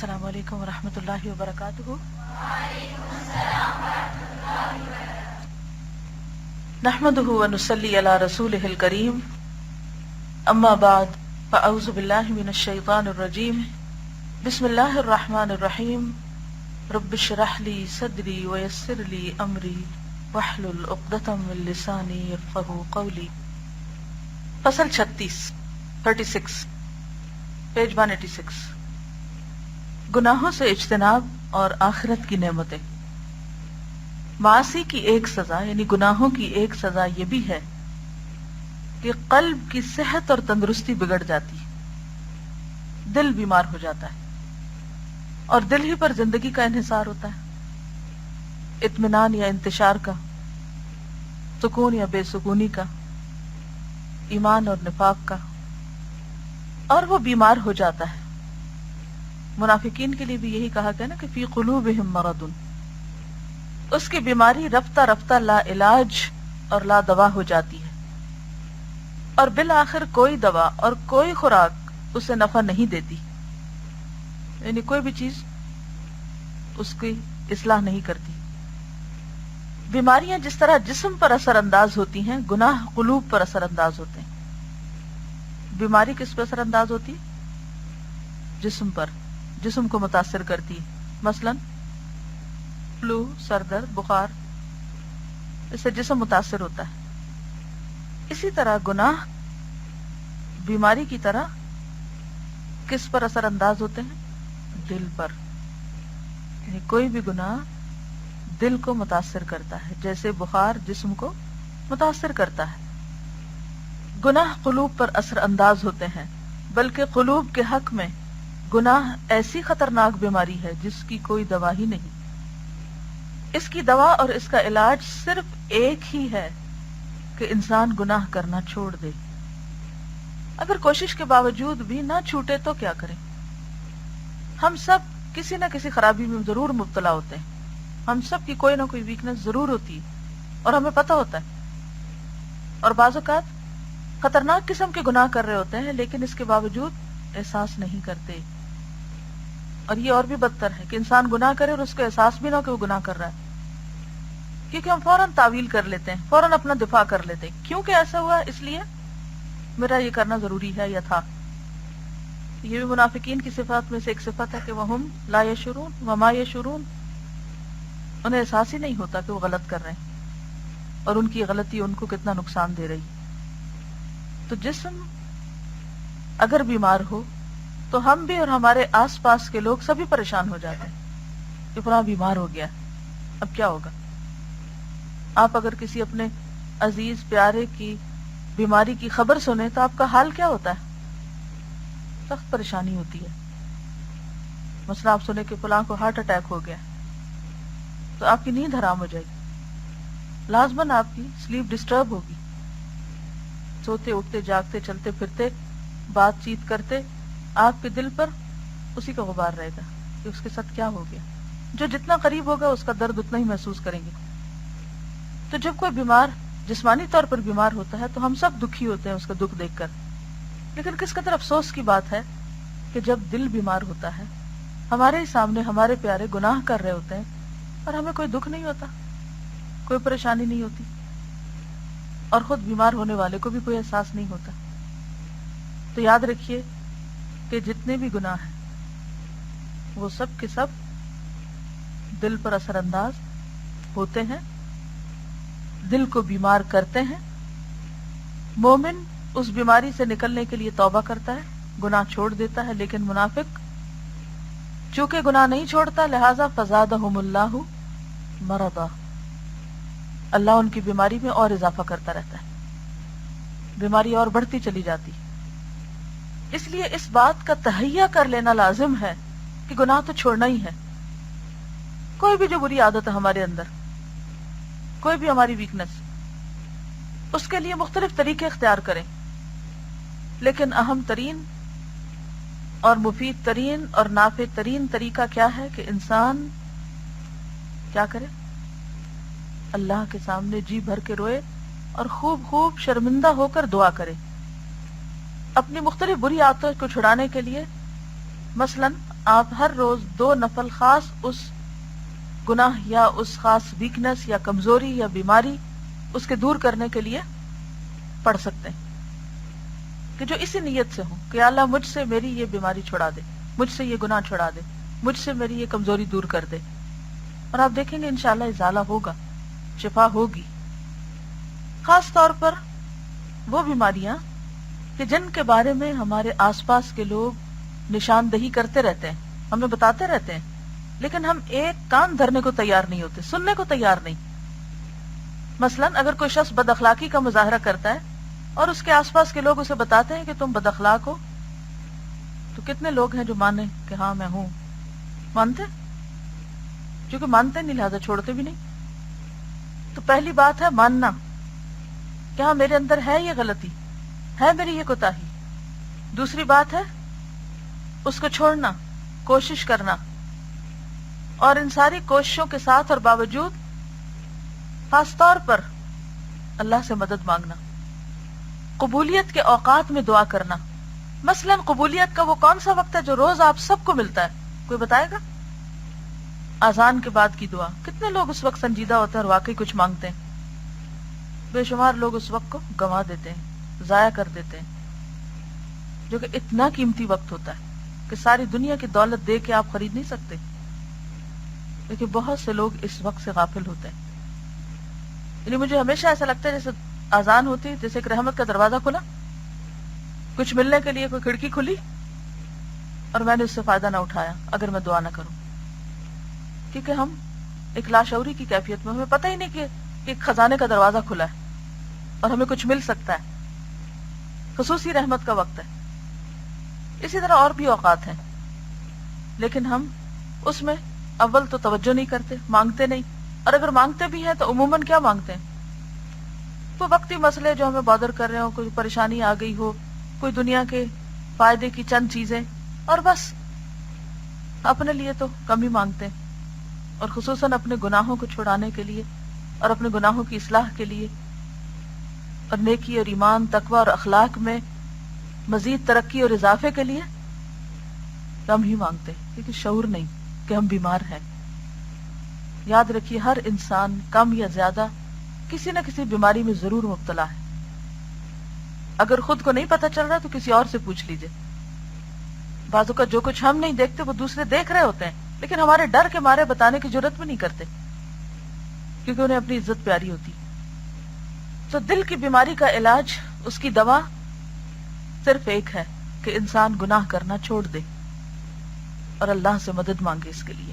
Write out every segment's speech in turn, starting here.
السلام علیکم ورحمۃ اللہ وبرکاتہ۔ نحمده ونصلی علی رسولہ الکریم، اما بعد فاعوذ باللہ من الشیطان الرجیم، بسم اللہ الرحمن الرحیم، رب اشرح لی صدری ویسر لی امری واحلل عقدۃ من لسانی یفقہوا قولی۔ فصل 36 پیج 186، گناہوں سے اجتناب اور آخرت کی نعمتیں۔ معاصی کی ایک سزا یعنی گناہوں کی ایک سزا یہ بھی ہے کہ قلب کی صحت اور تندرستی بگڑ جاتی ہے، دل بیمار ہو جاتا ہے، اور دل ہی پر زندگی کا انحصار ہوتا ہے، اطمینان یا انتشار کا، سکون یا بے سکونی کا، ایمان اور نفاق کا، اور وہ بیمار ہو جاتا ہے۔ منافقین کے لیے بھی یہی کہا گیا نا کہ فی قلوبہم مرض، اس کی بیماری رفتہ رفتہ لا علاج اور لا دوا ہو جاتی ہے، اور بالآخر کوئی دوا اور کوئی خوراک اسے نفع نہیں دیتی، یعنی کوئی بھی چیز اس کی اصلاح نہیں کرتی۔ بیماریاں جس طرح جسم پر اثر انداز ہوتی ہیں، گناہ قلوب پر اثر انداز ہوتے ہیں۔ بیماری کس پر اثر انداز ہوتی؟ جسم پر، جسم کو متاثر کرتی، مثلا فلو، سر درد، بخار، اس سے جسم متاثر ہوتا ہے۔ اسی طرح گناہ بیماری کی طرح کس پر اثر انداز ہوتے ہیں؟ دل پر، یعنی کوئی بھی گناہ دل کو متاثر کرتا ہے، جیسے بخار جسم کو متاثر کرتا ہے۔ گناہ قلوب پر اثر انداز ہوتے ہیں، بلکہ قلوب کے حق میں گناہ ایسی خطرناک بیماری ہے جس کی کوئی دوا ہی نہیں۔ اس کی دوا اور اس کا علاج صرف ایک ہی ہے کہ انسان گناہ کرنا چھوڑ دے۔ اگر کوشش کے باوجود بھی نہ چھوٹے تو کیا کریں؟ ہم سب کسی نہ کسی خرابی میں ضرور مبتلا ہوتے ہیں، ہم سب کی کوئی نہ کوئی ویکنس ضرور ہوتی ہے اور ہمیں پتہ ہوتا ہے، اور بعض اوقات خطرناک قسم کے گناہ کر رہے ہوتے ہیں لیکن اس کے باوجود احساس نہیں کرتے۔ اور یہ اور بھی بدتر ہے کہ انسان گناہ کرے اور اس کو احساس بھی نہ ہو کہ وہ گناہ کر رہا ہے، کیونکہ ہم فوراً تعویل کر لیتے ہیں، فوراً اپنا دفاع کر لیتے ہیں، کیونکہ ایسا ہوا اس لیے میرا یہ کرنا ضروری ہے یا تھا۔ یہ بھی منافقین کی صفات میں سے ایک صفت ہے کہ وہم لا یشعرون وما یشعرون، انہیں احساس ہی نہیں ہوتا کہ وہ غلط کر رہے ہیں اور ان کی غلطی ان کو کتنا نقصان دے رہی۔ تو جسم اگر بیمار ہو تو ہم بھی اور ہمارے آس پاس کے لوگ سبھی پریشان ہو جاتے ہیں کہ فلاں بیمار ہو گیا، اب کیا ہوگا؟ آپ اگر کسی اپنے عزیز پیارے کی بیماری کی خبر سنیں تو آپ کا حال کیا ہوتا ہے؟ سخت پریشانی ہوتی ہے۔ مثلا آپ سنیں کہ فلاں کو ہارٹ اٹیک ہو گیا تو آپ کی نیند حرام ہو جائے گی، لازماً آپ کی سلیپ ڈسٹرب ہوگی، سوتے اٹھتے جاگتے چلتے پھرتے بات چیت کرتے آپ کے دل پر اسی کا غبار رہے گا کہ اس کے ساتھ کیا ہو گیا۔ جو جتنا قریب ہوگا اس کا درد اتنا ہی محسوس کریں گے۔ تو جب کوئی بیمار جسمانی طور پر بیمار ہوتا ہے تو ہم سب دکھی ہوتے ہیں اس کا دکھ دیکھ کر، لیکن کس قدر افسوس کی بات ہے کہ جب دل بیمار ہوتا ہے، ہمارے ہی سامنے ہمارے پیارے گناہ کر رہے ہوتے ہیں اور ہمیں کوئی دکھ نہیں ہوتا، کوئی پریشانی نہیں ہوتی، اور خود بیمار ہونے والے کو بھی کوئی احساس نہیں ہوتا۔ تو یاد رکھیے کہ جتنے بھی گناہ ہیں وہ سب کے سب دل پر اثر انداز ہوتے ہیں، دل کو بیمار کرتے ہیں۔ مومن اس بیماری سے نکلنے کے لیے توبہ کرتا ہے، گناہ چھوڑ دیتا ہے، لیکن منافق چونکہ گناہ نہیں چھوڑتا لہذا فزادہم اللہ مرضا، اللہ ان کی بیماری میں اور اضافہ کرتا رہتا ہے، بیماری اور بڑھتی چلی جاتی۔ اس لیے اس بات کا تہیہ کر لینا لازم ہے کہ گناہ تو چھوڑنا ہی ہے۔ کوئی بھی جو بری عادت ہے ہمارے اندر، کوئی بھی ہماری ویکنس، اس کے لیے مختلف طریقے اختیار کریں، لیکن اہم ترین اور مفید ترین اور نافع ترین طریقہ کیا ہے کہ انسان کیا کرے؟ اللہ کے سامنے جی بھر کے روئے اور خوب خوب شرمندہ ہو کر دعا کرے، اپنی مختلف بری عادتوں کو چھڑانے کے لیے مثلا آپ ہر روز 2 نفل خاص اس گناہ یا اس خاص ویکنس یا کمزوری یا بیماری اس کے دور کرنے کے لیے پڑھ سکتے ہیں، کہ جو اسی نیت سے ہوں کہ اللہ مجھ سے میری یہ بیماری چھڑا دے، مجھ سے یہ گناہ چھڑا دے، مجھ سے میری یہ کمزوری دور کر دے، اور آپ دیکھیں گے انشاءاللہ ازالہ ہوگا، شفا ہوگی۔ خاص طور پر وہ بیماریاں کہ جن کے بارے میں ہمارے آس پاس کے لوگ نشاندہی کرتے رہتے ہیں، ہمیں بتاتے رہتے ہیں، لیکن ہم ایک کان دھرنے کو تیار نہیں ہوتے، سننے کو تیار نہیں۔ مثلا اگر کوئی شخص بد اخلاقی کا مظاہرہ کرتا ہے اور اس کے آس پاس کے لوگ اسے بتاتے ہیں کہ تم بد اخلاق ہو، تو کتنے لوگ ہیں جو مانے کہ ہاں میں ہوں؟ مانتے؟ کیونکہ مانتے نہیں لہذا چھوڑتے بھی نہیں۔ تو پہلی بات ہے ماننا کہ ہاں میرے اندر ہے یہ غلطی، ہے میری یہ کوتاہی۔ دوسری بات ہے اس کو چھوڑنا، کوشش کرنا، اور ان ساری کوششوں کے ساتھ اور باوجود خاص طور پر اللہ سے مدد مانگنا، قبولیت کے اوقات میں دعا کرنا۔ مثلا قبولیت کا وہ کون سا وقت ہے جو روز آپ سب کو ملتا ہے؟ کوئی بتائے گا؟ اذان کے بعد کی دعا، کتنے لوگ اس وقت سنجیدہ ہوتے ہیں اور واقعی کچھ مانگتے ہیں؟ بے شمار لوگ اس وقت کو گنوا دیتے ہیں، ضائع کر دیتے ہیں، جو کہ اتنا قیمتی وقت ہوتا ہے کہ ساری دنیا کی دولت دے کے آپ خرید نہیں سکتے، لیکن بہت سے لوگ اس وقت سے غافل ہوتے ہیں۔ یعنی مجھے ہمیشہ ایسا لگتا ہے جیسے اذان ہوتی، جیسے ایک رحمت کا دروازہ کھلا، کچھ ملنے کے لیے کوئی کھڑکی کھلی اور میں نے اس سے فائدہ نہ اٹھایا اگر میں دعا نہ کروں، کیونکہ ہم ایک لاشعوری کی کیفیت میں، ہمیں پتہ ہی نہیں کہ ایک خزانے کا دروازہ کھلا ہے اور ہمیں کچھ مل سکتا ہے، خصوصی رحمت کا وقت ہے۔ اسی طرح اور بھی اوقات ہیں، لیکن ہم اس میں اول تو توجہ نہیں کرتے، مانگتے نہیں، اور اگر مانگتے بھی ہیں تو عموماً کیا مانگتے ہیں؟ کوئی وقتی مسئلے جو ہمیں بادر کر رہے ہو، کوئی پریشانی آ گئی ہو، کوئی دنیا کے فائدے کی چند چیزیں، اور بس اپنے لیے تو کم ہی مانگتے ہیں، اور خصوصاً اپنے گناہوں کو چھڑانے کے لیے اور اپنے گناہوں کی اصلاح کے لیے اور نیکی اور ایمان، تقوی اور اخلاق میں مزید ترقی اور اضافے کے لیے کم ہی مانگتے ہیں، کیونکہ شعور نہیں کہ ہم بیمار ہیں۔ یاد رکھیے ہر انسان کم یا زیادہ کسی نہ کسی بیماری میں ضرور مبتلا ہے۔ اگر خود کو نہیں پتہ چل رہا تو کسی اور سے پوچھ لیجئے۔ بعضوں کا جو کچھ ہم نہیں دیکھتے وہ دوسرے دیکھ رہے ہوتے ہیں، لیکن ہمارے ڈر کے مارے بتانے کی جرات بھی نہیں کرتے، کیونکہ انہیں اپنی عزت پیاری ہوتی۔ تو دل کی بیماری کا علاج، اس کی دوا صرف ایک ہے کہ انسان گناہ کرنا چھوڑ دے اور اللہ سے مدد مانگے اس کے لیے۔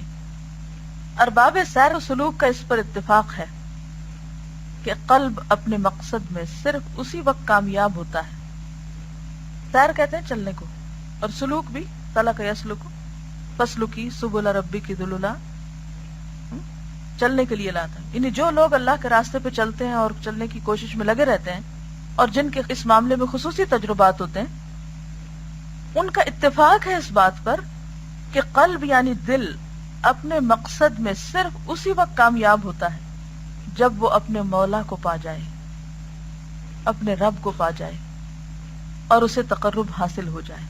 ارباب سیر و سلوک کا اس پر اتفاق ہے کہ قلب اپنے مقصد میں صرف اسی وقت کامیاب ہوتا ہے۔ سیر کہتے ہیں چلنے کو، اور سلوک بھی سلک یسلک، فسلکی سبل ربک ذللا، چلنے کے لیے لاتا ہے۔ یعنی جو لوگ اللہ کے راستے پہ چلتے ہیں اور چلنے کی کوشش میں لگے رہتے ہیں اور جن کے اس معاملے میں خصوصی تجربات ہوتے ہیں، ان کا اتفاق ہے اس بات پر کہ قلب یعنی دل اپنے مقصد میں صرف اسی وقت کامیاب ہوتا ہے جب وہ اپنے مولا کو پا جائے، اپنے رب کو پا جائے اور اسے تقرب حاصل ہو جائے۔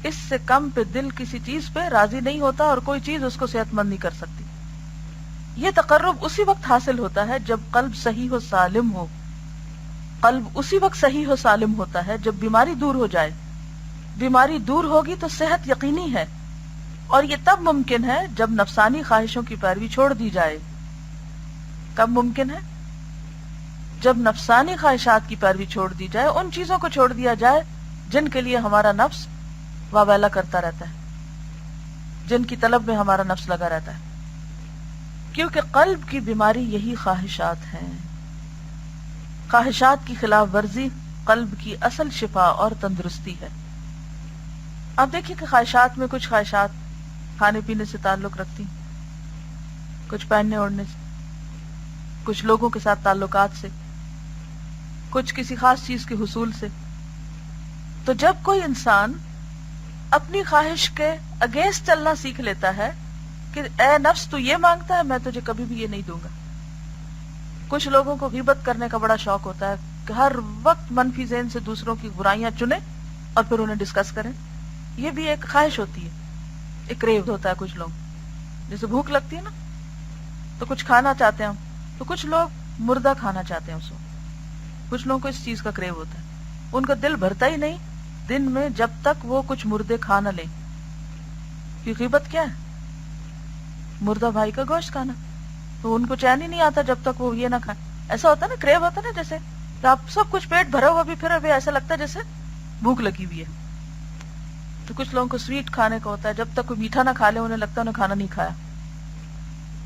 اس سے کم پہ دل کسی چیز پہ راضی نہیں ہوتا اور کوئی چیز اس کو صحت مند نہیں کر سکتی۔ یہ تقرب اسی وقت حاصل ہوتا ہے جب قلب صحیح و سالم ہو۔ قلب اسی وقت صحیح و سالم ہوتا ہے جب بیماری دور ہو جائے۔ بیماری دور ہوگی تو صحت یقینی ہے، اور یہ تب ممکن ہے جب نفسانی خواہشوں کی پیروی چھوڑ دی جائے۔ کب ممکن ہے؟ جب نفسانی خواہشات کی پیروی چھوڑ دی جائے، ان چیزوں کو چھوڑ دیا جائے جن کے لیے ہمارا نفس واویلا کرتا رہتا ہے، جن کی طلب میں ہمارا نفس لگا رہتا ہے، کیونکہ قلب کی بیماری یہی خواہشات ہیں۔ خواہشات کی خلاف ورزی قلب کی اصل شفا اور تندرستی ہے۔ آپ دیکھیں کہ خواہشات میں کچھ خواہشات کھانے پینے سے تعلق رکھتی، کچھ پہننے اوڑھنے سے، کچھ لوگوں کے ساتھ تعلقات سے، کچھ کسی خاص چیز کے حصول سے۔ تو جب کوئی انسان اپنی خواہش کے اگینسٹ چلنا سیکھ لیتا ہے کہ اے نفس تو یہ مانگتا ہے، میں تجھے کبھی بھی یہ نہیں دوں گا۔ کچھ لوگوں کو غیبت کرنے کا بڑا شوق ہوتا ہے کہ ہر وقت منفی ذہن سے دوسروں کی برائیاں چنیں اور پھر انہیں ڈسکس کریں۔ یہ بھی ایک خواہش ہوتی ہے، ایک کریو ہوتا ہے. کچھ لوگ جیسے بھوک لگتی ہے نا تو کچھ کھانا چاہتے ہیں ہم، تو کچھ لوگ مردہ کھانا چاہتے ہیں اس کو. کچھ لوگوں کو اس چیز کا کریو ہوتا ہے، ان کا دل بھرتا ہی نہیں دن میں جب تک وہ کچھ مردے کھا نہ لیں. کہ غیبت کیا ہے؟ مردہ بھائی کا گوشت کھانا. تو ان کو چین ہی نہیں آتا جب تک وہ یہ نہ کھائے. ایسا ہوتا ہے نا، کریو ہوتا ہے نا، جیسے کہ آپ سب کچھ پیٹ بھرا ہوا بھی پھر ابھی ایسا لگتا ہے جیسے بھوک لگی ہوئی ہے. تو کچھ لوگوں کو سویٹ کھانے کا ہوتا ہے، جب تک کوئی میٹھا نہ کھا لے انہیں لگتا ہے انہیں کھانا نہیں کھایا.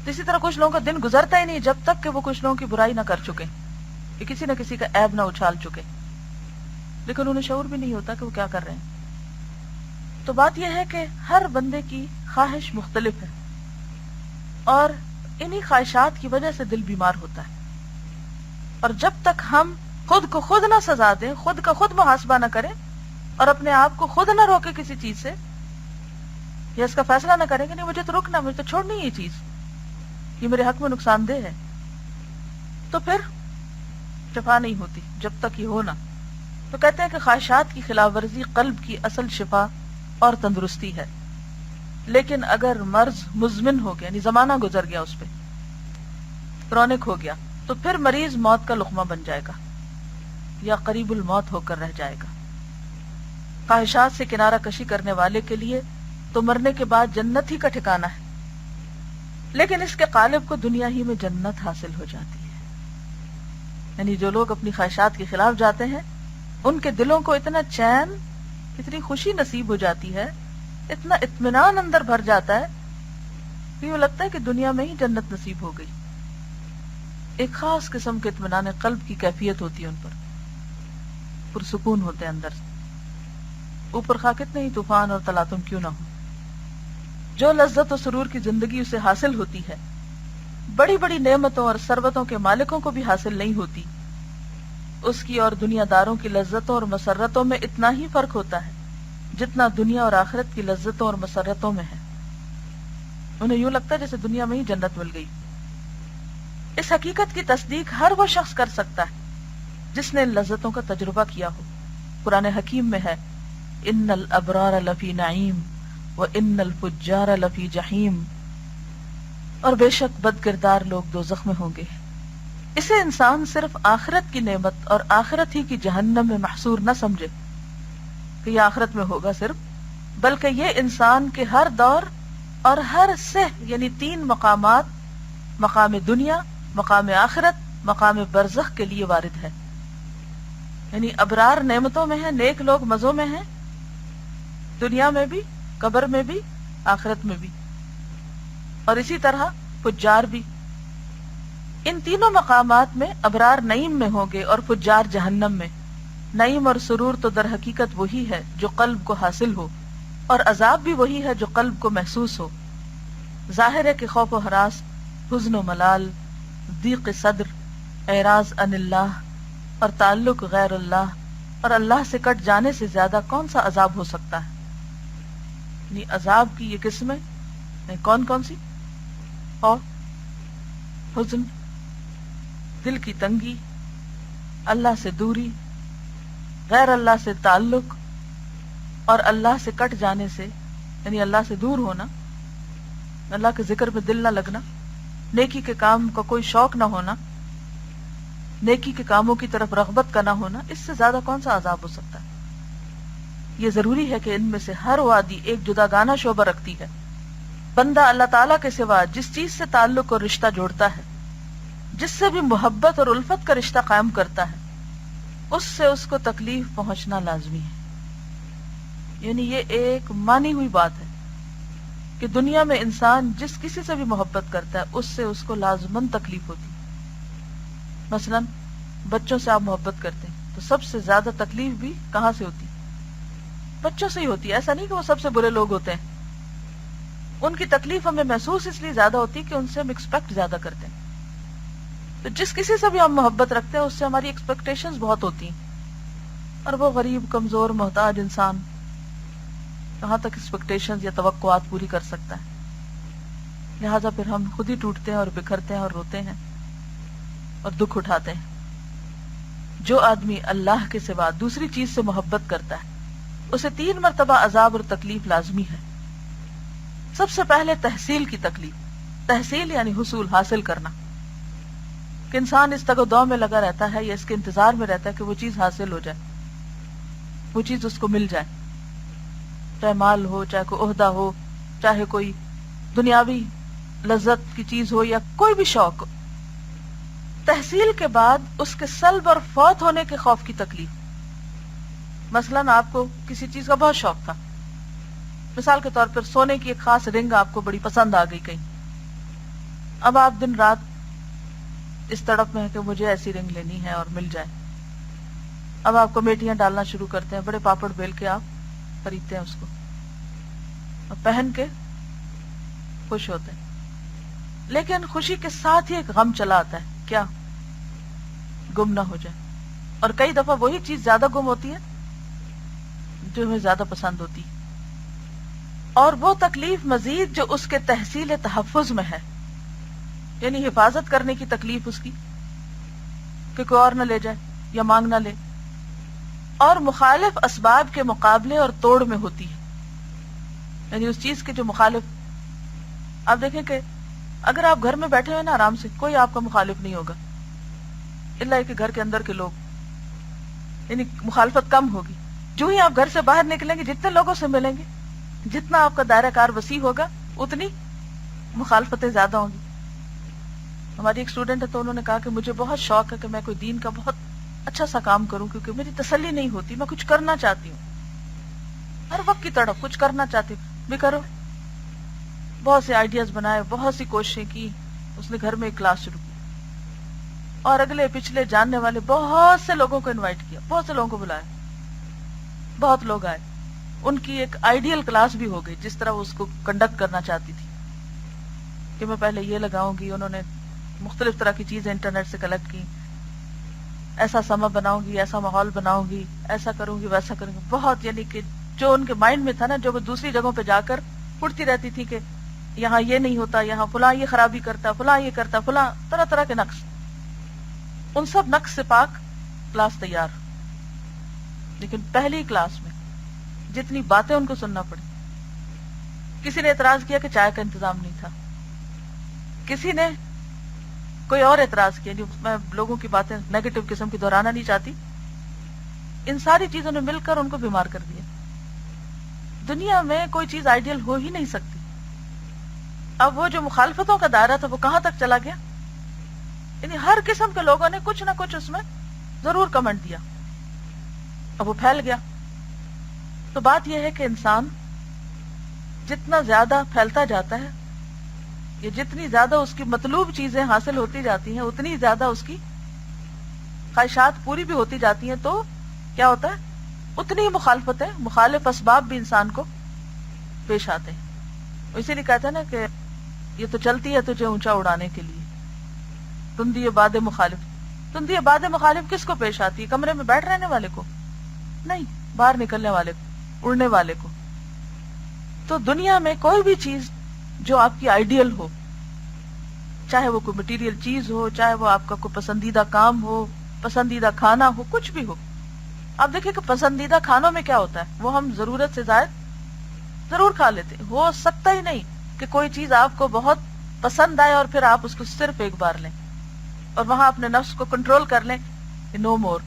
تو اسی طرح کچھ لوگوں کا دن گزرتا ہی نہیں جب تک کہ وہ کچھ لوگوں کی برائی نہ کر چکے، کہ کسی نہ کسی کا عیب نہ اچھال چکے، لیکن انہیں شعور بھی نہیں ہوتا کہ وہ کیا کر رہے ہیں. تو بات یہ ہے کہ ہر بندے کی خواہش مختلف ہے، اور انہی خواہشات کی وجہ سے دل بیمار ہوتا ہے. اور جب تک ہم خود کو خود نہ سزا دیں، خود کا خود محاسبہ نہ کریں، اور اپنے آپ کو خود نہ روکے کسی چیز سے، یا اس کا فیصلہ نہ کریں کہ نہیں مجھے تو رکنا، مجھے تو چھوڑنی یہ چیز، یہ میرے حق میں نقصان دہ ہے، تو پھر شفا نہیں ہوتی جب تک یہ ہونا. تو کہتے ہیں کہ خواہشات کی خلاف ورزی قلب کی اصل شفا اور تندرستی ہے. لیکن اگر مرض مزمن ہو گیا، یعنی زمانہ گزر گیا، اس پہ کرونک ہو گیا، تو پھر مریض موت کا لقمہ بن جائے گا یا قریب الموت ہو کر رہ جائے گا. خواہشات سے کنارہ کشی کرنے والے کے لیے تو مرنے کے بعد جنت ہی کا ٹھکانہ ہے، لیکن اس کے قالب کو دنیا ہی میں جنت حاصل ہو جاتی ہے. یعنی جو لوگ اپنی خواہشات کے خلاف جاتے ہیں ان کے دلوں کو اتنا چین، اتنی خوشی نصیب ہو جاتی ہے، اتنا اطمینان اندر بھر جاتا ہے کہ یہ لگتا ہے کہ دنیا میں ہی جنت نصیب ہو گئی. ایک خاص قسم کے اطمینان قلب کی کیفیت ہوتی ہے ان پر، پرسکون ہوتے ہیں اندر سے، اوپر خواہ کتنے ہی طوفان اور تلاطم کیوں نہ ہو. جو لذت و سرور کی زندگی اسے حاصل ہوتی ہے بڑی بڑی نعمتوں اور ثروتوں کے مالکوں کو بھی حاصل نہیں ہوتی. اس کی اور دنیا داروں کی لذتوں اور مسرتوں میں اتنا ہی فرق ہوتا ہے جتنا دنیا اور آخرت کی لذتوں اور مسرتوں میں ہے. انہیں یوں لگتا ہے جیسے دنیا میں ہی جنت مل گئی. اس حقیقت کی تصدیق ہر وہ شخص کر سکتا ہے جس نے ان لذتوں کا تجربہ کیا ہو. قرآن حکیم میں ہے ان الابرار لفی نعیم وان الفجار لفی جحیم، اور بے شک بد کردار لوگ دوزخ میں ہوں گے. اسے انسان صرف آخرت کی نعمت اور آخرت ہی کی جہنم میں محصور نہ سمجھے کہ یہ آخرت میں ہوگا صرف، بلکہ یہ انسان کے ہر دور اور ہر صح، یعنی 3 مقامات، مقام دنیا، مقام آخرت، مقام برزخ کے لیے وارد ہے. یعنی ابرار نعمتوں میں ہیں، نیک لوگ مزوں میں ہیں، دنیا میں بھی، قبر میں بھی، آخرت میں بھی، اور اسی طرح فجار بھی. ان تینوں مقامات میں ابرار نعیم میں ہوں گے اور فجار جہنم میں. نعیم اور سرور تو در حقیقت وہی ہے جو قلب کو حاصل ہو، اور عذاب بھی وہی ہے جو قلب کو محسوس ہو. ظاہر ہے کہ خوف و ہراس، حزن و ملال، ضیق صدر، اعراض عن اللہ اور تعلق غیر اللہ اور اللہ سے کٹ جانے سے زیادہ کون سا عذاب ہو سکتا ہے. یعنی عذاب کی یہ قسمیں کون کون سی؟ خوف، حزن، دل کی تنگی، اللہ سے دوری، غیر اللہ سے تعلق، اور اللہ سے کٹ جانے سے یعنی اللہ سے دور ہونا، اللہ کے ذکر میں دل نہ لگنا، نیکی کے کام کا کوئی شوق نہ ہونا، نیکی کے کاموں کی طرف رغبت کا نہ ہونا. اس سے زیادہ کون سا عذاب ہو سکتا ہے؟ یہ ضروری ہے کہ ان میں سے ہر وادی ایک جداگانہ شعبہ رکھتی ہے. بندہ اللہ تعالیٰ کے سوا جس چیز سے تعلق اور رشتہ جوڑتا ہے، جس سے بھی محبت اور الفت کا رشتہ قائم کرتا ہے، اس سے اس کو تکلیف پہنچنا لازمی ہے. یعنی یہ ایک مانی ہوئی بات ہے کہ دنیا میں انسان جس کسی سے بھی محبت کرتا ہے اس سے اس کو لازماً تکلیف ہوتی. مثلا بچوں سے آپ محبت کرتے ہیں تو سب سے زیادہ تکلیف بھی کہاں سے ہوتی؟ بچوں سے ہی ہوتی ہے. ایسا نہیں کہ وہ سب سے برے لوگ ہوتے ہیں، ان کی تکلیف ہمیں محسوس اس لیے زیادہ ہوتی کہ ان سے ہم ایکسپیکٹ زیادہ کرتے ہیں. تو جس کسی سے بھی ہم محبت رکھتے ہیں اس سے ہماری ایکسپیکٹیشنز بہت ہوتی ہیں، اور وہ غریب، کمزور، محتاج انسان کہاں تک ایکسپیکٹیشنز یا توقعات پوری کر سکتا ہے؟ لہٰذا پھر ہم خود ہی ٹوٹتے ہیں اور بکھرتے ہیں اور روتے ہیں اور دکھ اٹھاتے ہیں. جو آدمی اللہ کے سوا دوسری چیز سے محبت کرتا ہے اسے 3 مرتبہ عذاب اور تکلیف لازمی ہے. سب سے پہلے تحصیل کی تکلیف. تحصیل یعنی حصول، حاصل کرنا، کہ انسان اس تگ و دو میں لگا رہتا ہے یا اس کے انتظار میں رہتا ہے کہ وہ چیز حاصل ہو جائے، وہ چیز اس کو مل جائے، چاہے مال ہو، چاہے کوئی عہدہ ہو، چاہے کوئی دنیاوی لذت کی چیز ہو یا کوئی بھی شوق. تحصیل کے بعد اس کے سلب اور فوت ہونے کے خوف کی تکلیف. مثلاً آپ کو کسی چیز کا بہت شوق تھا، مثال کے طور پر سونے کی ایک خاص رنگ آپ کو بڑی پسند آ گئی کہیں. اب آپ دن رات اس تڑپ میں ہے کہ مجھے ایسی رنگ لینی ہے اور مل جائے. اب آپ کمیٹیاں ڈالنا شروع کرتے ہیں، بڑے پاپڑ بیل کے آپ خریدتے ہیں اس کو اور پہن کے خوش ہوتے ہیں. لیکن خوشی کے ساتھ ہی ایک غم چلا آتا ہے، کیا؟ گم نہ ہو جائے. اور کئی دفعہ وہی چیز زیادہ گم ہوتی ہے جو ہمیں زیادہ پسند ہوتی ہے. اور وہ تکلیف مزید جو اس کے تحصیل تحفظ میں ہے، یعنی حفاظت کرنے کی تکلیف اس کی کہ کوئی اور نہ لے جائے یا مانگ نہ لے، اور مخالف اسباب کے مقابلے اور توڑ میں ہوتی ہے. یعنی اس چیز کے جو مخالف، آپ دیکھیں کہ اگر آپ گھر میں بیٹھے ہوئے نا آرام سے، کوئی آپ کا مخالف نہیں ہوگا الا کہ گھر کے اندر کے لوگ، یعنی مخالفت کم ہوگی. جو ہی آپ گھر سے باہر نکلیں گے، جتنے لوگوں سے ملیں گے، جتنا آپ کا دائرہ کار وسیع ہوگا، اتنی مخالفتیں زیادہ ہوں گی. ہماری ایک اسٹوڈنٹ ہے تو انہوں نے کہا کہ مجھے بہت شوق ہے کہ میں کوئی دین کا بہت اچھا سا کام کروں، کیونکہ میری تسلی نہیں ہوتی، میں کچھ کرنا چاہتی ہوں، ہر وقت کی طرف کچھ کرنا چاہتی ہوں. بھی کرو. بہت سے آئیڈیاز بنائے، بہت سی کوششیں کی. اس نے گھر میں ایک کلاس شروع کی اور اگلے پچھلے جاننے والے بہت سے لوگوں کو انوائٹ کیا، بہت سے لوگوں کو بلایا، بہت لوگ آئے. ان کی ایک آئیڈیل کلاس بھی ہو گئی جس طرح وہ اس کو کنڈکٹ کرنا چاہتی تھی کہ میں پہلے یہ لگاؤں گی. انہوں نے مختلف طرح کی چیزیں انٹرنیٹ سے کلیکٹ کی، ایسا سما بناؤں گی، ایسا ماحول بناؤں گی، ایسا کروں گی، ویسا کروں گی. بہت، یعنی کہ جو ان کے مائنڈ میں تھا نا، جو وہ دوسری جگہوں پہ جا کر اٹھتی رہتی تھی کہ یہاں یہ نہیں ہوتا، یہاں فلاں یہ خرابی کرتا، فلاں یہ کرتا، فلاں طرح طرح کے نقص، ان سب نقص سے پاک کلاس تیار. لیکن پہلی کلاس میں جتنی باتیں ان کو سننا پڑی. کسی نے اعتراض کیا کہ چائے کا انتظام نہیں تھا، کسی نے کوئی اور اعتراض کیا. میں لوگوں کی باتیں نیگیٹو قسم کی دہرانا نہیں چاہتی. ان ساری چیزوں نے مل کر ان کو بیمار کر دیا. دنیا میں کوئی چیز آئیڈیل ہو ہی نہیں سکتی. اب وہ جو مخالفتوں کا دائرہ تھا وہ کہاں تک چلا گیا؟ یعنی ہر قسم کے لوگوں نے کچھ نہ کچھ اس میں ضرور کمنٹ دیا. اب وہ پھیل گیا. تو بات یہ ہے کہ انسان جتنا زیادہ پھیلتا جاتا ہے، یہ جتنی زیادہ اس کی مطلوب چیزیں حاصل ہوتی جاتی ہیں، اتنی زیادہ اس کی خواہشات پوری بھی ہوتی جاتی ہیں. تو کیا ہوتا ہے؟ اتنی مخالفتیں، مخالف اسباب بھی انسان کو پیش آتے ہیں. اسی لیے کہتے ہیں نا کہ یہ تو چلتی ہے تجھے اونچا اڑانے کے لیے، تندی باد مخالف. تندی باد مخالف کس کو پیش آتی ہے؟ کمرے میں بیٹھ رہنے والے کو نہیں، باہر نکلنے والے کو، اڑنے والے کو. تو دنیا میں کوئی بھی چیز جو آپ کی آئیڈیل ہو، چاہے وہ کوئی مٹیریل چیز ہو، چاہے وہ آپ کا کوئی پسندیدہ کام ہو، پسندیدہ کھانا ہو، کچھ بھی ہو. آپ دیکھیں کہ پسندیدہ کھانوں میں کیا ہوتا ہے، وہ ہم ضرورت سے زائد ضرور کھا لیتے. ہو سکتا ہی نہیں کہ کوئی چیز آپ کو بہت پسند آئے اور پھر آپ اس کو صرف ایک بار لیں اور وہاں اپنے نفس کو کنٹرول کر لیں، نو مور.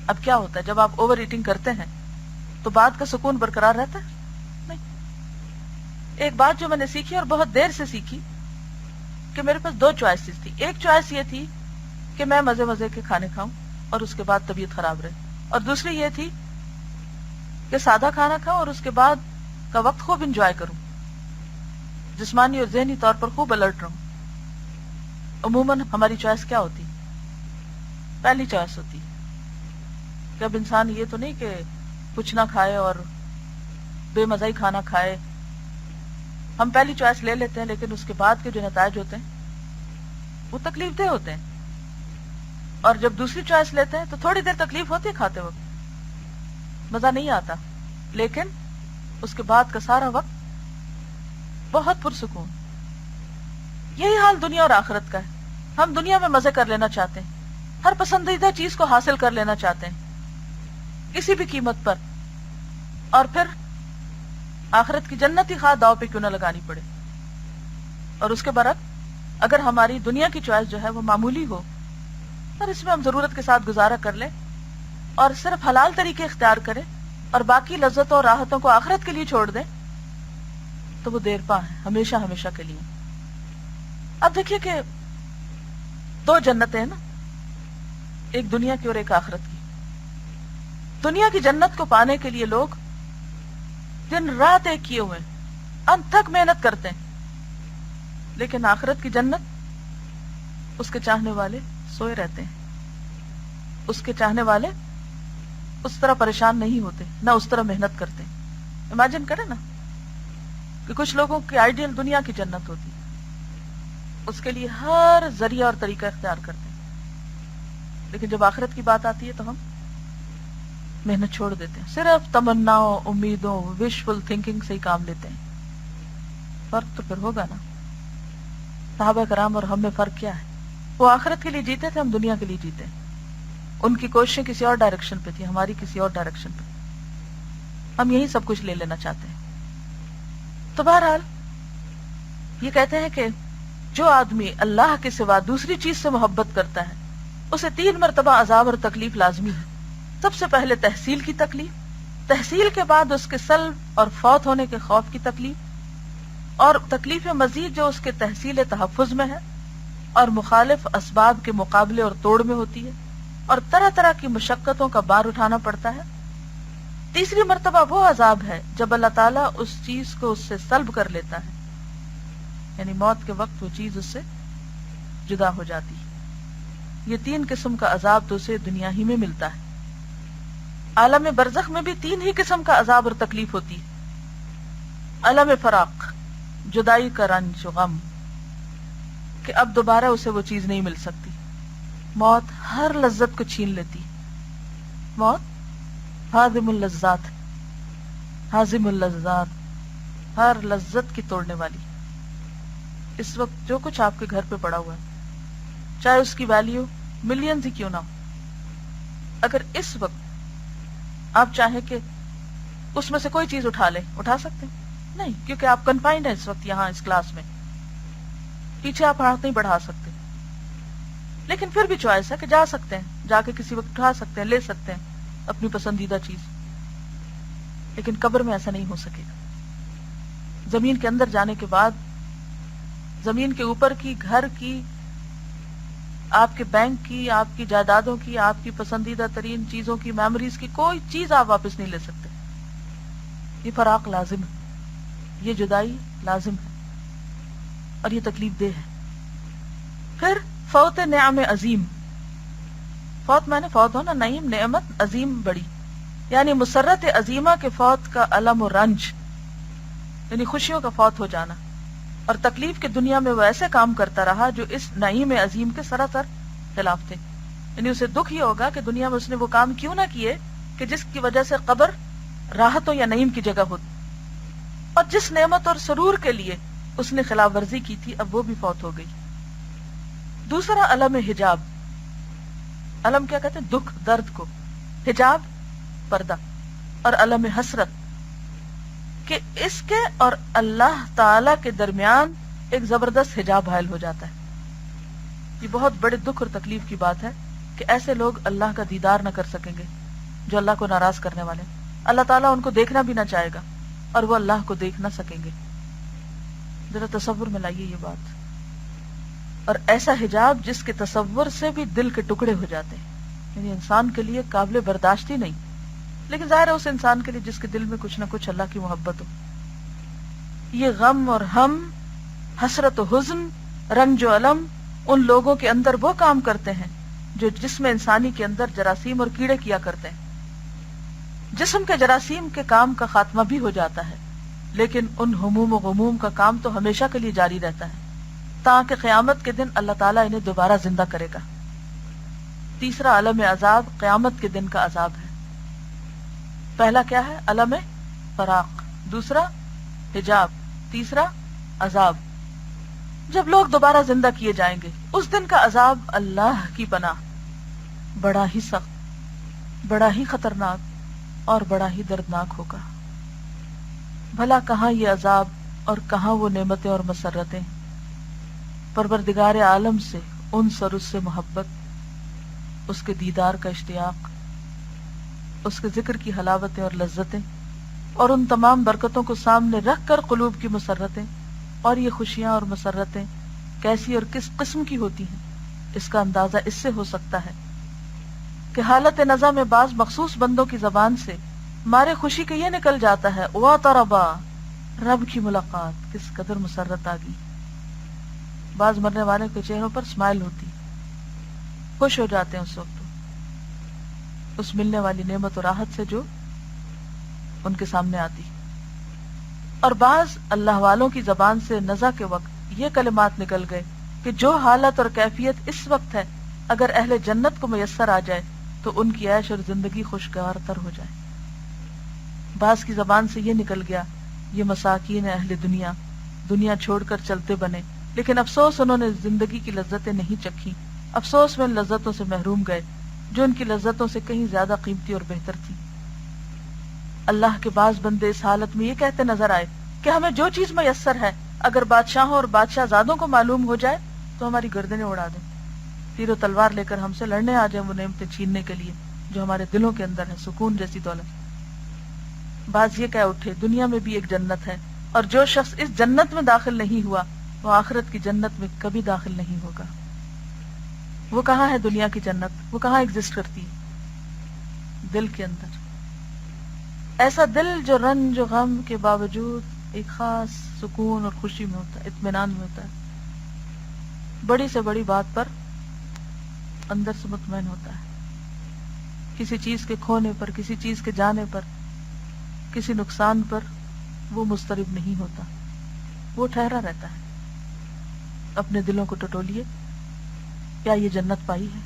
اب کیا ہوتا ہے جب آپ اوور ایٹنگ کرتے ہیں تو بات کا سکون برقرار رہتا ہے؟ نہیں. ایک بات جو میں نے سیکھی اور بہت دیر سے سیکھی کہ میرے پاس 2 چوائسز تھی. ایک چوائس یہ تھی کہ میں مزے مزے کے کھانے کھاؤں اور اس کے بعد طبیعت خراب رہے، اور دوسری یہ تھی کہ سادہ کھانا کھاؤں اور اس کے بعد کا وقت خوب انجوائے کروں، جسمانی اور ذہنی طور پر خوب الرٹ رہوں. عموماً ہماری چوائس کیا ہوتی؟ پہلی چوائس ہوتی کہ اب انسان یہ تو نہیں کہ کچھ نہ کھائے اور بے مزہ ہی کھانا کھائے. ہم پہلی چوائس لے لیتے ہیں لیکن اس کے بعد کے جو نتائج ہوتے ہیں وہ تکلیف دہ ہوتے ہیں. اور جب دوسری چوائس لیتے ہیں تو تھوڑی دیر تکلیف ہوتی ہے، کھاتے وقت مزہ نہیں آتا، لیکن اس کے بعد کا سارا وقت بہت پرسکون. یہی حال دنیا اور آخرت کا ہے. ہم دنیا میں مزے کر لینا چاہتے ہیں، ہر پسندیدہ چیز کو حاصل کر لینا چاہتے ہیں کسی بھی قیمت پر، اور پھر آخرت کی جنت ہی خواہ داؤ پہ کیوں نہ لگانی پڑے. اور اس کے برعکس اگر ہماری دنیا کی چوائس جو ہے وہ معمولی ہو اور اس میں ہم ضرورت کے ساتھ گزارا کر لیں اور صرف حلال طریقے اختیار کریں اور باقی لذتوں اور راحتوں کو آخرت کے لیے چھوڑ دیں تو وہ دیر پا ہے ہمیشہ ہمیشہ کے لیے. اب دیکھیے کہ دو جنتیں ہیں نا، ایک دنیا کی اور ایک آخرت کی. دنیا کی جنت کو پانے کے لیے لوگ دن رات ایک کیے ہوئے انتھک محنت کرتے ہیں، لیکن آخرت کی جنت اس کے چاہنے والے سوئے رہتے ہیں. اس کے چاہنے والے اس طرح پریشان نہیں ہوتے، نہ اس طرح محنت کرتے. امیجن کریں نا کہ کچھ لوگوں کی آئیڈیل دنیا کی جنت ہوتی، اس کے لیے ہر ذریعہ اور طریقہ اختیار کرتے ہیں، لیکن جب آخرت کی بات آتی ہے تو ہم محنت چھوڑ دیتے ہیں، صرف تمناؤں، امیدوں، وشفل تھنکنگ سے ہی کام لیتے ہیں. فرق تو پھر ہوگا نا. صحابہ کرام اور ہم میں فرق کیا ہے؟ وہ آخرت کے لیے جیتے تھے، ہم دنیا کے لیے جیتے ہیں. ان کی کوششیں کسی اور ڈائریکشن پہ تھی، ہماری کسی اور ڈائریکشن پہ. ہم یہی سب کچھ لے لینا چاہتے ہیں. تو بہرحال یہ کہتے ہیں کہ جو آدمی اللہ کے سوا دوسری چیز سے محبت کرتا ہے اسے 3 مرتبہ عذاب اور تکلیف لازمی ہے. سب سے پہلے تحصیل کی تکلیف، تحصیل کے بعد اس کے سلب اور فوت ہونے کے خوف کی تکلیف، اور تکلیف مزید جو اس کے تحصیل تحفظ میں ہے اور مخالف اسباب کے مقابلے اور توڑ میں ہوتی ہے، اور طرح طرح کی مشقتوں کا بار اٹھانا پڑتا ہے. تیسری مرتبہ وہ عذاب ہے جب اللہ تعالیٰ اس چیز کو اس سے سلب کر لیتا ہے، یعنی موت کے وقت وہ چیز اس سے جدا ہو جاتی ہے. یہ 3 قسم کا عذاب تو اسے دنیا ہی میں ملتا ہے. عالم برزخ میں بھی 3 ہی قسم کا عذاب اور تکلیف ہوتی ہے. عالم فراق، جدائی کا رنج و غم، کہ اب دوبارہ اسے وہ چیز نہیں مل سکتی. موت ہر لذت کو چھین لیتی. موت ہاضم اللذات، ہاضم اللذات، ہر لذت کی توڑنے والی. اس وقت جو کچھ آپ کے گھر پہ پڑا ہوا ہے، چاہے اس کی ویلیو ملینز ہی کیوں نہ ہو، اگر اس وقت آپ چاہیں کہ اس میں سے کوئی چیز اٹھا لیں، اٹھا سکتے ہیں؟ نہیں، کیونکہ آپ کنفائنڈ ہیں اس وقت یہاں اس کلاس میں، پیچھے آپ ہاتھ نہیں بڑھا سکتے. لیکن پھر بھی چوائس ہے کہ جا سکتے ہیں، جا کے کسی وقت اٹھا سکتے ہیں، لے سکتے ہیں اپنی پسندیدہ چیز. لیکن قبر میں ایسا نہیں ہو سکے گا. زمین کے اندر جانے کے بعد زمین کے اوپر کی، گھر کی، آپ کے بینک کی، آپ کی جائیدادوں کی، آپ کی پسندیدہ ترین چیزوں کی، میموریز کی، کوئی چیز آپ واپس نہیں لے سکتے. یہ فراق لازم ہے، یہ جدائی لازم ہے، اور یہ تکلیف دہ ہے. پھر فوت نعم عظیم، فوت میں نے فوت ہونا، نعیم نعمت، عظیم بڑی، یعنی مسرت عظیمہ کے فوت کا الم و رنج، یعنی خوشیوں کا فوت ہو جانا. اور تکلیف کے دنیا میں وہ ایسے کام کرتا رہا جو اس نعیم عظیم کے سراسر خلاف تھے. یعنی اسے دکھ یہ ہوگا کہ دنیا میں اس نے وہ کام کیوں نہ کیے کہ جس کی وجہ سے قبر راحتوں یا نعیم کی جگہ ہوتی، اور جس نعمت اور سرور کے لیے اس نے خلاف ورزی کی تھی اب وہ بھی فوت ہو گئی. دوسرا علم حجاب، علم کیا کہتے ہیں؟ دکھ، درد کو. حجاب پردہ. اور علم حسرت، کہ اس کے اور اللہ تعالی کے درمیان ایک زبردست حجاب حائل ہو جاتا ہے. یہ بہت بڑے دکھ اور تکلیف کی بات ہے کہ ایسے لوگ اللہ کا دیدار نہ کر سکیں گے جو اللہ کو ناراض کرنے والے. اللہ تعالیٰ ان کو دیکھنا بھی نہ چاہے گا اور وہ اللہ کو دیکھ نہ سکیں گے. ذرا تصور میں لائیے یہ بات. اور ایسا حجاب جس کے تصور سے بھی دل کے ٹکڑے ہو جاتے ہیں، یعنی انسان کے لیے قابل برداشت ہی نہیں. لیکن ظاہر ہے اس انسان کے لیے جس کے دل میں کچھ نہ کچھ اللہ کی محبت ہو. یہ غم اور ہم، حسرت و حزن، رنج و علم ان لوگوں کے اندر وہ کام کرتے ہیں جو جسم انسانی کے اندر جراثیم اور کیڑے کیا کرتے ہیں. جسم کے جراثیم کے کام کا خاتمہ بھی ہو جاتا ہے، لیکن ان ہموم و غموم کا کام تو ہمیشہ کے لیے جاری رہتا ہے تاکہ قیامت کے دن اللہ تعالیٰ انہیں دوبارہ زندہ کرے گا. تیسرا عالم عذاب قیامت کے دن کا عذاب ہے. پہلا کیا ہے؟ عالم فراق، دوسرا حجاب، تیسرا عذاب. جب لوگ دوبارہ زندہ کیے جائیں گے اس دن کا عذاب اللہ کی پناہ بڑا ہی سخت، بڑا ہی خطرناک اور بڑا ہی دردناک ہوگا. بھلا کہاں یہ عذاب اور کہاں وہ نعمتیں اور مسرتیں، پروردگار عالم سے انس اور اس سے محبت، اس کے دیدار کا اشتیاق، اس کے ذکر کی حلاوتیں اور لذتیں، اور ان تمام برکتوں کو سامنے رکھ کر قلوب کی مسرتیں۔ اور یہ خوشیاں اور مسرتیں کیسی اور کس قسم کی ہوتی ہیں، اس کا اندازہ اس سے ہو سکتا ہے کہ حالت نزع میں بعض مخصوص بندوں کی زبان سے مارے خوشی کے یہ نکل جاتا ہے وَطَرَبَا، رب کی ملاقات کس قدر مسرت آگی۔ بعض مرنے والے کے چہروں پر اسمائل ہوتی، خوش ہو جاتے ہیں اس وقت اس ملنے والی نعمت اور راحت سے جو ان کے سامنے آتی۔ اور بعض اللہ والوں کی زبان سے نزع کے وقت یہ کلمات نکل گئے کہ جو حالت اور کیفیت اس وقت ہے اگر اہل جنت کو میسر آ جائے تو ان کی عیش اور زندگی خوشگوار تر ہو جائے۔ بعض کی زبان سے یہ نکل گیا یہ مساکین اہل دنیا، دنیا چھوڑ کر چلتے بنے، لیکن افسوس انہوں نے زندگی کی لذتیں نہیں چکھی، افسوس میں ان لذتوں سے محروم گئے جو ان کی لذتوں سے کہیں زیادہ قیمتی اور بہتر تھی۔ اللہ کے بعض بندے اس حالت میں یہ کہتے نظر آئے کہ ہمیں جو چیز میسر ہے اگر بادشاہوں اور بادشاہ زادوں کو معلوم ہو جائے تو ہماری گردنیں اڑا دیں، تیر و تلوار لے کر ہم سے لڑنے آ جائیں وہ نعمتیں چھیننے کے لیے جو ہمارے دلوں کے اندر ہے، سکون جیسی دولت۔ بعض یہ کہہ اٹھے دنیا میں بھی ایک جنت ہے اور جو شخص اس جنت میں داخل نہیں ہوا وہ آخرت کی جنت میں کبھی داخل نہیں ہوگا۔ وہ کہاں ہے دنیا کی جنت، وہ کہاں ایگزسٹ کرتی ہے؟ دل کے اندر۔ ایسا دل جو رنج و غم کے باوجود ایک خاص سکون اور خوشی میں ہوتا ہے، اطمینان میں ہوتا ہے، بڑی سے بڑی بات پر اندر سے مطمئن ہوتا ہے، کسی چیز کے کھونے پر، کسی چیز کے جانے پر، کسی نقصان پر وہ مضطرب نہیں ہوتا، وہ ٹھہرا رہتا ہے۔ اپنے دلوں کو ٹٹولیے، کیا یہ جنت پائی ہے؟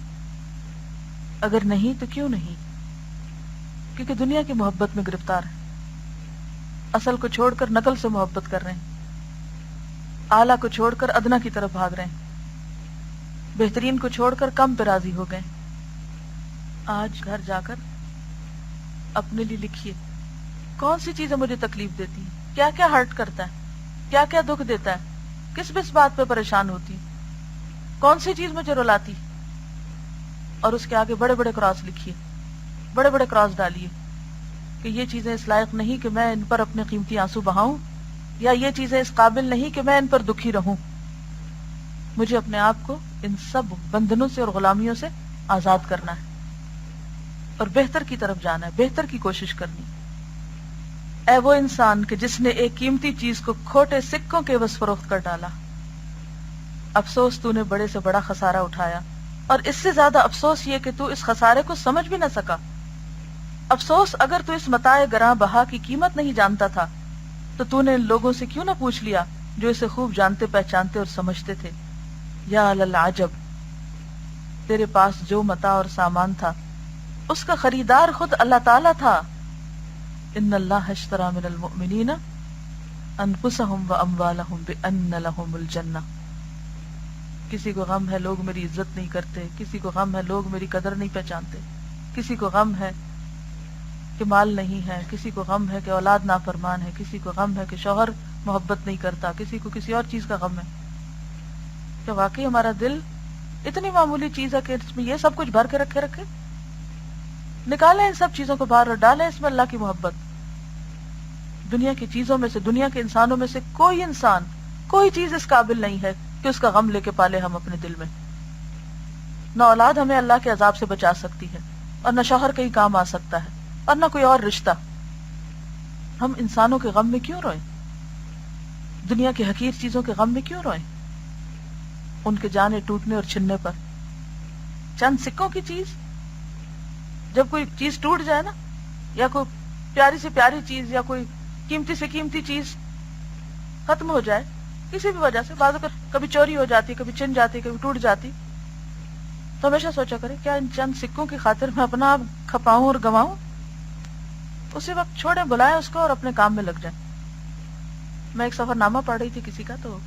اگر نہیں تو کیوں نہیں؟ کیونکہ دنیا کی محبت میں گرفتار ہے، اصل کو چھوڑ کر نقل سے محبت کر رہے ہیں، اعلیٰ کو چھوڑ کر ادنا کی طرف بھاگ رہے ہیں، بہترین کو چھوڑ کر کم پہ راضی ہو گئے۔ آج گھر جا کر اپنے لیے لکھیے کون سی چیزیں مجھے تکلیف دیتی ہیں، کیا کیا ہرٹ کرتا ہے، کیا کیا دکھ دیتا ہے، کس بات پہ پریشان ہوتی، کون سی چیز مجھے رلاتی، اور اس کے آگے بڑے بڑے کراس لکھیے، بڑے بڑے کراس ڈالیے کہ یہ چیزیں اس لائق نہیں کہ میں ان پر اپنے قیمتی آنسو بہاؤں، یا یہ چیزیں اس قابل نہیں کہ میں ان پر دکھی رہوں۔ مجھے اپنے آپ کو ان سب بندھنوں سے اور غلامیوں سے آزاد کرنا ہے اور بہتر کی طرف جانا ہے، بہتر کی کوشش کرنی۔ اے وہ انسان کہ جس نے ایک قیمتی چیز کو کھوٹے سکوں کے عوض فروخت کر ڈالا، افسوس تو نے بڑے سے بڑا خسارہ اٹھایا، اور اس سے زیادہ افسوس یہ کہ تو اس خسارے کو سمجھ بھی نہ سکا۔ افسوس اگر تو اس متاع گراں بہا کی قیمت نہیں جانتا تھا تو تو نے ان لوگوں سے کیوں نہ پوچھ لیا جو اسے خوب جانتے پہچانتے اور سمجھتے تھے۔ یا للعجب، تیرے پاس جو متاع اور سامان تھا اس کا خریدار خود اللہ تعالیٰ تھا۔ ان اللہ اشتری من المؤمنین انفسهم واموالهم بان لهم الجنہ۔ کسی کو غم ہے لوگ میری عزت نہیں کرتے، کسی کو غم ہے لوگ میری قدر نہیں پہچانتے، کسی کو غم ہے کہ مال نہیں ہے، کسی کو غم ہے کہ اولاد نافرمان ہے، کسی کو غم ہے کہ شوہر محبت نہیں کرتا، کسی کو کسی اور چیز کا غم ہے۔ کیا واقعی ہمارا دل اتنی معمولی چیز ہے کہ اس میں یہ سب کچھ بھر کے رکھے؟ نکالیں ان سب چیزوں کو باہر اور ڈالیں اس میں اللہ کی محبت۔ دنیا کی چیزوں میں سے، دنیا کے انسانوں میں سے کوئی انسان، کوئی چیز اس قابل نہیں ہے کہ اس کا غم لے کے پالے ہم اپنے دل میں۔ نہ اولاد ہمیں اللہ کے عذاب سے بچا سکتی ہے، اور نہ شوہر کہیں کام آ سکتا ہے، اور نہ کوئی اور رشتہ۔ ہم انسانوں کے غم میں کیوں روئیں؟ دنیا کی حقیر چیزوں کے غم میں کیوں روئیں؟ ان کے جانے ٹوٹنے اور چھننے پر۔ چند سکوں کی چیز، جب کوئی چیز ٹوٹ جائے نا، یا کوئی پیاری سے پیاری چیز یا کوئی قیمتی سے قیمتی چیز ختم ہو جائے کسی بھی وجہ سے، بعض اوقات کبھی چوری ہو جاتی، کبھی چھن جاتی، کبھی ٹوٹ جاتی، تو ہمیشہ سوچا کرے کیا ان چند سکوں کی خاطر میں اپنا آپ کھپاؤں اور گواؤں؟ اسی وقت چھوڑیں، بلائیں اس کو اور اپنے کام میں لگ جائیں۔ میں ایک سفر نامہ پڑھ رہی تھی کسی کا، تو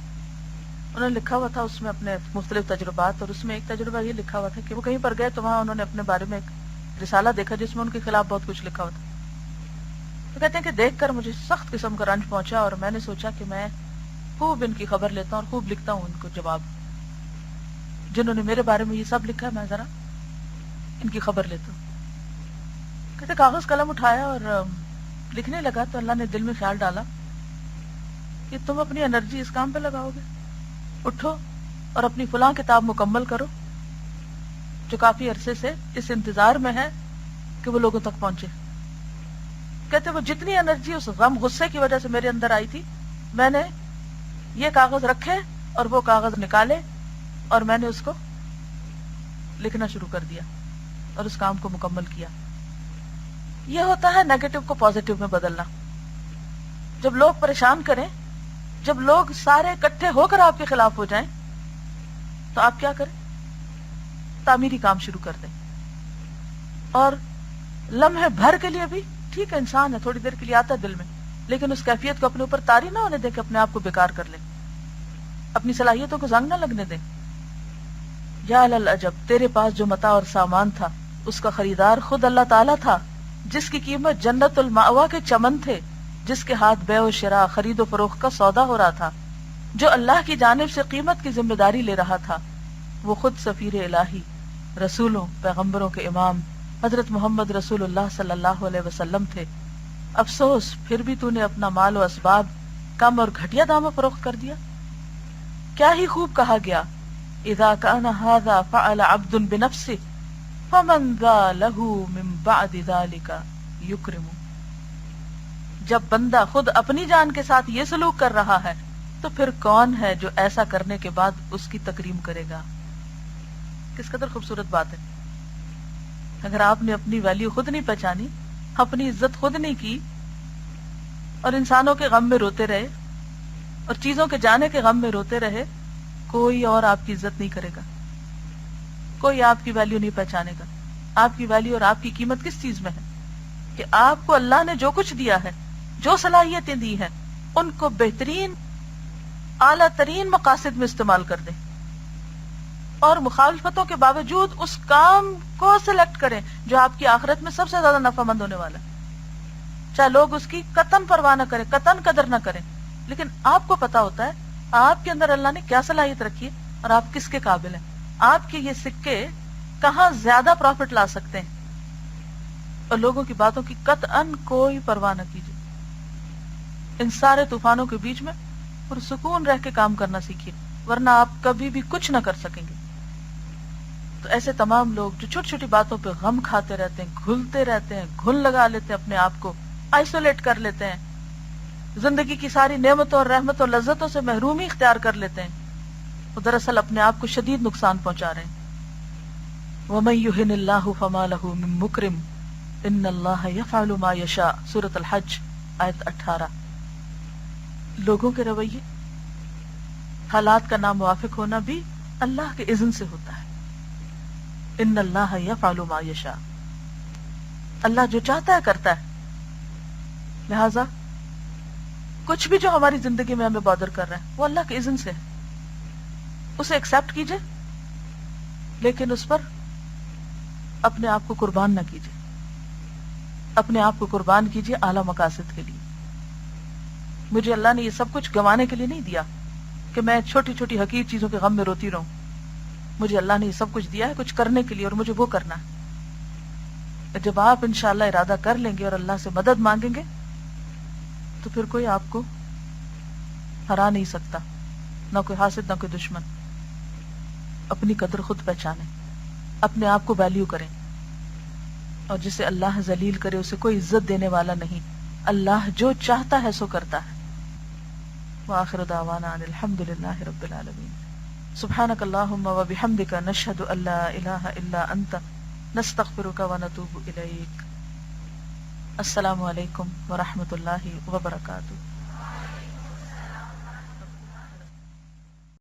انہوں نے لکھا ہوا تھا اس میں اپنے مختلف تجربات، اور اس میں ایک تجربہ یہ لکھا ہوا تھا کہ وہ کہیں پر گئے تو وہاں انہوں نے اپنے بارے میں ایک رسالہ دیکھا جس میں ان کے خلاف بہت کچھ لکھا ہوا تھا۔ تو کہتے ہیں کہ دیکھ کر مجھے سخت قسم کا رنج پہنچا اور میں نے سوچا کہ میں خوب ان کی خبر لیتا ہوں اور خوب لکھتا ہوں ان کو جواب. جنہوں نے میرے بارے میں یہ سب لکھا ہے میں ذرا ان کی خبر لیتا ہوں. کہتے کاغذ قلم اٹھایا اور لکھنے لگا تو اللہ نے دل میں خیال ڈالا کہ تم اپنی انرجی اس کام پہ لگاؤ گے. اٹھو اور اپنی فلاں کتاب مکمل کرو جو کافی عرصے سے اس انتظار میں ہے کہ وہ لوگوں تک پہنچے. کہتے وہ جتنی انرجی اس غم غصے کی وجہ سے میرے اندر آئی تھی میں نے یہ کاغذ رکھے اور وہ کاغذ نکالے اور میں نے اس کو لکھنا شروع کر دیا اور اس کام کو مکمل کیا. یہ ہوتا ہے نیگیٹو کو پازیٹو میں بدلنا. جب لوگ پریشان کریں، جب لوگ سارے اکٹھے ہو کر آپ کے خلاف ہو جائیں تو آپ کیا کریں؟ تعمیری کام شروع کر دیں. اور لمحے بھر کے لیے بھی ٹھیک ہے، انسان ہے، تھوڑی دیر کے لیے آتا ہے دل میں، لیکن اس کیفیت کو اپنے اوپر طاری نہ ہونے دیں کہ اپنے آپ کو بیکار کر لیں، اپنی صلاحیتوں کو زنگ نہ لگنے دیں. یا للعجب، تیرے پاس جو متاع اور سامان تھا اس کا خریدار خود اللہ تعالیٰ تھا، جس کی قیمت جنت المأوا کے چمن تھے، جس کے ہاتھ بیع و شراء خرید و فروخت کا سودا ہو رہا تھا، جو اللہ کی جانب سے قیمت کی ذمہ داری لے رہا تھا. وہ خود سفیر الہی، رسولوں پیغمبروں کے امام حضرت محمد رسول اللہ صلی اللہ علیہ وسلم تھے. افسوس پھر بھی تو نے اپنا مال و اسباب کم اور گھٹیا داموں فروخت کر دیا. کیا ہی خوب کہا گیا، اذا کان ھذا فعل عبد بنفسه فمن ذا له من بعد ذلك یکرم. جب بندہ خود اپنی جان کے ساتھ یہ سلوک کر رہا ہے تو پھر کون ہے جو ایسا کرنے کے بعد اس کی تکریم کرے گا. کس قدر خوبصورت بات ہے. اگر آپ نے اپنی ویلیو خود نہیں پہچانی، اپنی عزت خود نہیں کی اور انسانوں کے غم میں روتے رہے اور چیزوں کے جانے کے غم میں روتے رہے، کوئی اور آپ کی عزت نہیں کرے گا، کوئی آپ کی ویلیو نہیں پہچانے گا. آپ کی ویلیو اور آپ کی قیمت کس چیز میں ہے کہ آپ کو اللہ نے جو کچھ دیا ہے، جو صلاحیتیں دی ہیں، ان کو بہترین اعلیٰ ترین مقاصد میں استعمال کر دیں اور مخالفتوں کے باوجود اس کام کو سلیکٹ کریں جو آپ کی آخرت میں سب سے زیادہ نفع مند ہونے والا ہے. چاہے لوگ اس کی قطن پرواہ نہ کریں، قطن قدر نہ کریں، لیکن آپ کو پتا ہوتا ہے آپ کے اندر اللہ نے کیا صلاحیت رکھی ہے اور آپ کس کے قابل ہیں. آپ کے یہ سکے کہاں زیادہ پروفٹ لا سکتے ہیں، اور لوگوں کی باتوں کی قطعاً کوئی پرواہ نہ کیجیے. ان سارے طوفانوں کے بیچ میں پرسکون رہ کے کام کرنا سیکھیے، ورنہ آپ کبھی بھی کچھ نہ کر سکیں گے. تو ایسے تمام لوگ جو چھوٹی چھوٹی باتوں پہ غم کھاتے رہتے ہیں، گھلتے رہتے ہیں، گھن لگا لیتے ہیں، اپنے آپ کو آئسولیٹ کر لیتے ہیں، زندگی کی ساری نعمتوں اور رحمتوں اور لذتوں سے محرومی اختیار کر لیتے ہیں، وہ دراصل اپنے آپ کو شدید نقصان پہنچا رہے ہیں. وَمَن يُهِنِ اللَّهُ فَمَا لَهُ مِن مُكْرِمٍ إِنَّ اللَّهَ يَفْعَلُ مَا يَشَاءُ. سورۃ الحج آیت 18. لوگوں کے رویے، حالات کا ناموافق ہونا بھی اللہ کے اذن سے ہوتا ہے. ان اللہ یفعل ما یشاء، اللہ جو چاہتا ہے کرتا ہے. لہذا کچھ بھی جو ہماری زندگی میں ہمیں بادر کر رہا ہے وہ اللہ کے اذن سے ہے، اسے ایکسپٹ کیجئے، لیکن اس پر اپنے آپ کو قربان نہ کیجئے. اپنے آپ کو قربان کیجئے اعلیٰ مقاصد کے لیے. مجھے اللہ نے یہ سب کچھ گنوانے کے لیے نہیں دیا کہ میں چھوٹی چھوٹی حقیر چیزوں کے غم میں روتی رہوں. مجھے اللہ نے یہ سب کچھ دیا ہے کچھ کرنے کے لیے، اور مجھے وہ کرنا ہے. جب آپ انشاءاللہ ارادہ کر لیں گے اور اللہ سے مدد مانگیں گے تو پھر کوئی آپ کو ہرا نہیں سکتا، نہ کوئی حاسد نہ کوئی دشمن. اپنی قدر خود پہچانیں، اپنے آپ کو ویلیو کریں، اور جسے اللہ ذلیل کرے اسے کوئی عزت دینے والا نہیں. اللہ جو چاہتا ہے سو کرتا ہے. وآخر دعوانا ان الحمد للہ رب العالمین. سبحانک اللہم و بحمدک نشہد ان لا الہ الا انت نستغفرک و نتوب الیک. السلام علیکم ورحمۃ اللہ وبرکاتہ.